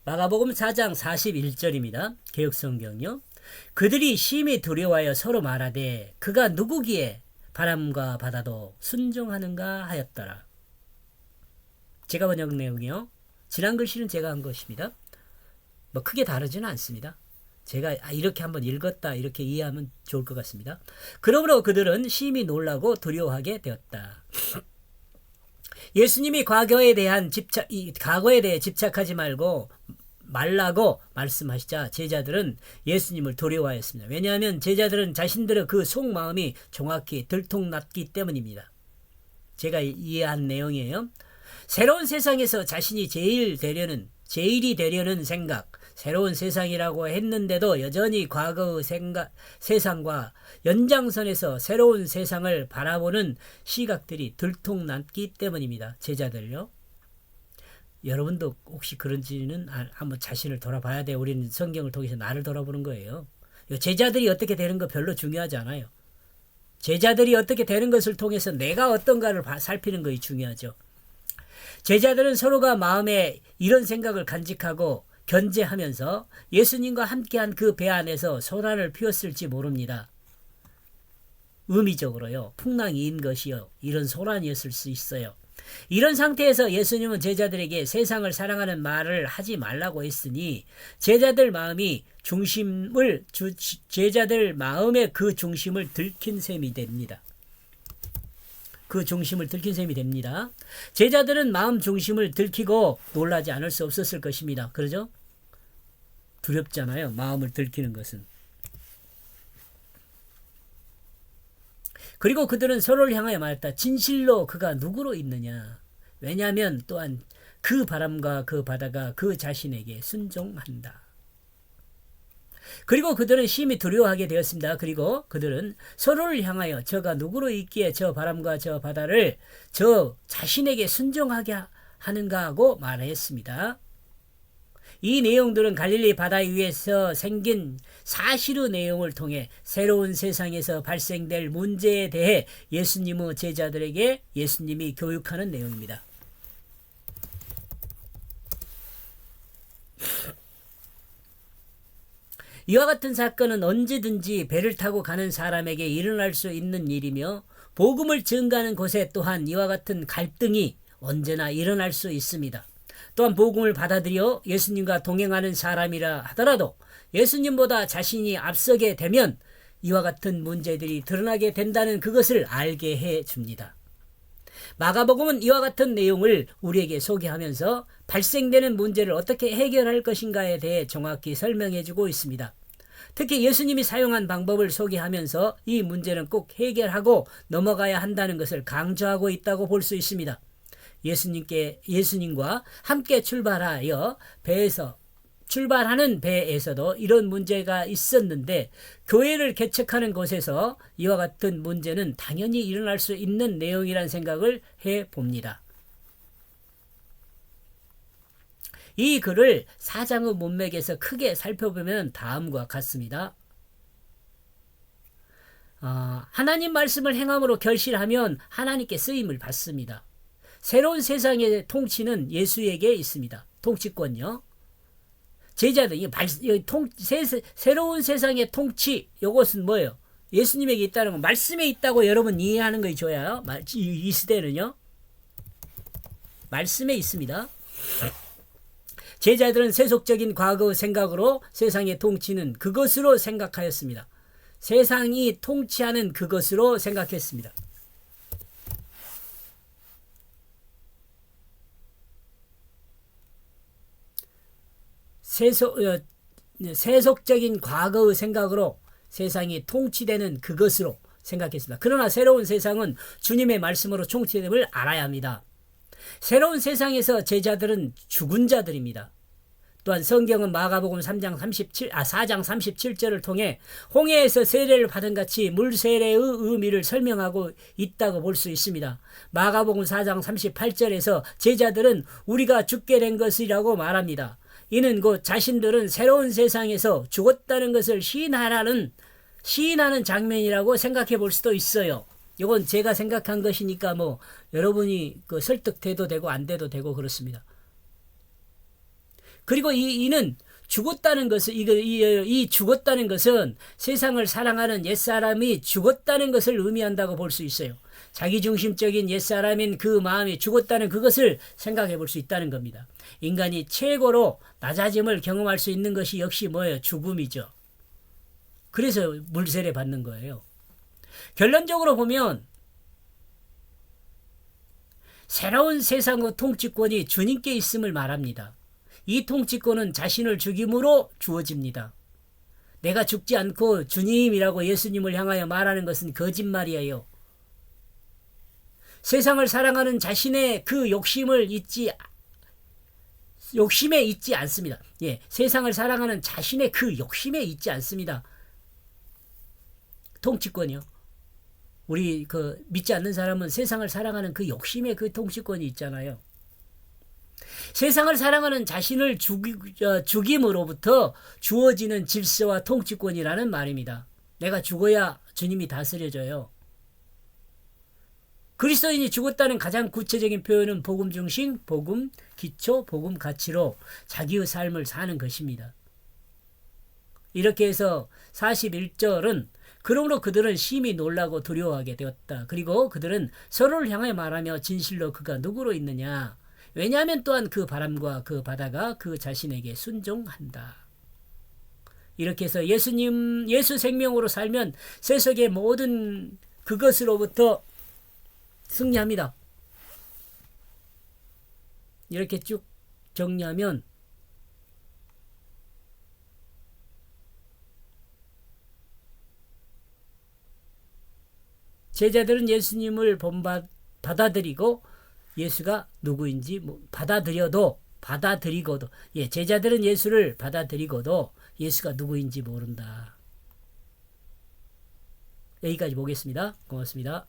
마가복음 4장 41절입니다. 개역성경요. 그들이 심히 두려워하여 서로 말하되 그가 누구기에 바람과 바다도 순종하는가 하였더라. 제가 번역 내용이요. 지난 글씨는 제가 한 것입니다. 뭐 크게 다르지는 않습니다. 제가 이렇게 한번 읽었다 이렇게 이해하면 좋을 것 같습니다. 그러므로 그들은 심히 놀라고 두려워하게 되었다. 예수님이 과거에 대해 집착하지 말라고 말씀하시자 제자들은 예수님을 두려워하였습니다. 왜냐하면 제자들은 자신들의 그 속마음이 정확히 들통났기 때문입니다. 제가 이해한 내용이에요. 새로운 세상에서 자신이 제일이 되려는 생각, 새로운 세상이라고 했는데도 여전히 과거의 세상과 연장선에서 새로운 세상을 바라보는 시각들이 들통났기 때문입니다. 제자들요. 여러분도 혹시 그런지는 한번 자신을 돌아봐야 돼요. 우리는 성경을 통해서 나를 돌아보는 거예요. 제자들이 어떻게 되는 거 별로 중요하지 않아요. 제자들이 어떻게 되는 것을 통해서 내가 어떤가를 살피는 것이 중요하죠. 제자들은 서로가 마음에 이런 생각을 간직하고 견제하면서 예수님과 함께한 그 배 안에서 소란을 피웠을지 모릅니다. 의미적으로요. 풍랑이인 것이요. 이런 소란이었을 수 있어요. 이런 상태에서 예수님은 제자들에게 세상을 사랑하는 말을 하지 말라고 했으니 제자들 마음의 그 중심을 들킨 셈이 됩니다. 제자들은 마음 중심을 들키고 놀라지 않을 수 없었을 것입니다. 그러죠? 두렵잖아요. 마음을 들키는 것은. 그리고 그들은 서로를 향하여 말했다. 진실로 그가 누구로 있느냐. 왜냐하면 또한 그 바람과 그 바다가 그 자신에게 순종한다. 그리고 그들은 심히 두려워하게 되었습니다. 그리고 그들은 서로를 향하여 저가 누구로 있기에 저 바람과 저 바다를 저 자신에게 순종하게 하는가 하고 말했습니다. 이 내용들은 갈릴리 바다 위에서 생긴 사실의 내용을 통해 새로운 세상에서 발생될 문제에 대해 예수님의 제자들에게 예수님이 교육하는 내용입니다. 이와 같은 사건은 언제든지 배를 타고 가는 사람에게 일어날 수 있는 일이며 복음을 전가하는 곳에 또한 이와 같은 갈등이 언제나 일어날 수 있습니다. 또한 복음을 받아들여 예수님과 동행하는 사람이라 하더라도 예수님보다 자신이 앞서게 되면 이와 같은 문제들이 드러나게 된다는 그것을 알게 해줍니다. 마가복음은 이와 같은 내용을 우리에게 소개하면서 발생되는 문제를 어떻게 해결할 것인가에 대해 정확히 설명해주고 있습니다. 특히 예수님이 사용한 방법을 소개하면서 이 문제는 꼭 해결하고 넘어가야 한다는 것을 강조하고 있다고 볼 수 있습니다. 예수님과 함께 출발하는 배에서도 이런 문제가 있었는데 교회를 개척하는 곳에서 이와 같은 문제는 당연히 일어날 수 있는 내용이라는 생각을 해봅니다. 이 글을 사장의 문맥에서 크게 살펴보면 다음과 같습니다. 하나님 말씀을 행함으로 결실하면 하나님께 쓰임을 받습니다. 새로운 세상의 통치는 예수에게 있습니다. 통치권요. 제자들, 새로운 세상의 통치, 이것은 뭐예요? 예수님에게 있다는 건 말씀에 있다고 여러분 이해하는 거 줘야 이 시대는요. 말씀에 있습니다. 제자들은 세속적인 과거의 생각으로 세상의 통치는 그것으로 생각하였습니다. 세상이 통치하는 그것으로 생각했습니다. 세속적인 과거의 생각으로 세상이 통치되는 그것으로 생각했습니다. 그러나 새로운 세상은 주님의 말씀으로 통치됨을 알아야 합니다. 새로운 세상에서 제자들은 죽은 자들입니다. 또한 성경은 마가복음 4장 37절을 통해 홍해에서 세례를 받은 같이 물세례의 의미를 설명하고 있다고 볼 수 있습니다. 마가복음 4장 38절에서 제자들은 우리가 죽게 된 것이라고 말합니다. 이는 곧 자신들은 새로운 세상에서 죽었다는 것을 시인하는 장면이라고 생각해 볼 수도 있어요. 이건 제가 생각한 것이니까 여러분이 설득돼도 되고 안 돼도 되고 그렇습니다. 그리고 이는 죽었다는 것을 이 죽었다는 것은 세상을 사랑하는 옛사람이 죽었다는 것을 의미한다고 볼 수 있어요. 자기중심적인 옛사람인 그 마음이 죽었다는 그것을 생각해 볼 수 있다는 겁니다. 인간이 최고로 낮아짐을 경험할 수 있는 것이 역시 뭐예요? 죽음이죠. 그래서 물세례 받는 거예요. 결론적으로 보면 새로운 세상의 통치권이 주님께 있음을 말합니다. 이 통치권은 자신을 죽임으로 주어집니다. 내가 죽지 않고 주님이라고 예수님을 향하여 말하는 것은 거짓말이에요. 세상을 사랑하는 자신의 그 욕심에 있지 않습니다. 예, 세상을 사랑하는 자신의 그 욕심에 있지 않습니다. 통치권이요. 우리 믿지 않는 사람은 세상을 사랑하는 그 욕심에 그 통치권이 있잖아요. 세상을 사랑하는 자신을 죽임으로부터 주어지는 질서와 통치권이라는 말입니다. 내가 죽어야 주님이 다스려져요. 그리스도인이 죽었다는 가장 구체적인 표현은 복음 중심, 복음 기초, 복음 가치로 자기의 삶을 사는 것입니다. 이렇게 해서 41절은 그러므로 그들은 심히 놀라고 두려워하게 되었다. 그리고 그들은 서로를 향해 말하며 진실로 그가 누구로 있느냐. 왜냐하면 또한 그 바람과 그 바다가 그 자신에게 순종한다. 이렇게 해서 예수 생명으로 살면 세속의 모든 그것으로부터 승리합니다. 이렇게 쭉 정리하면 제자들은 예수님을 받아들이고 예수가 누구인지 받아들이고도 제자들은 예수를 받아들이고도 예수가 누구인지 모른다. 여기까지 보겠습니다. 고맙습니다.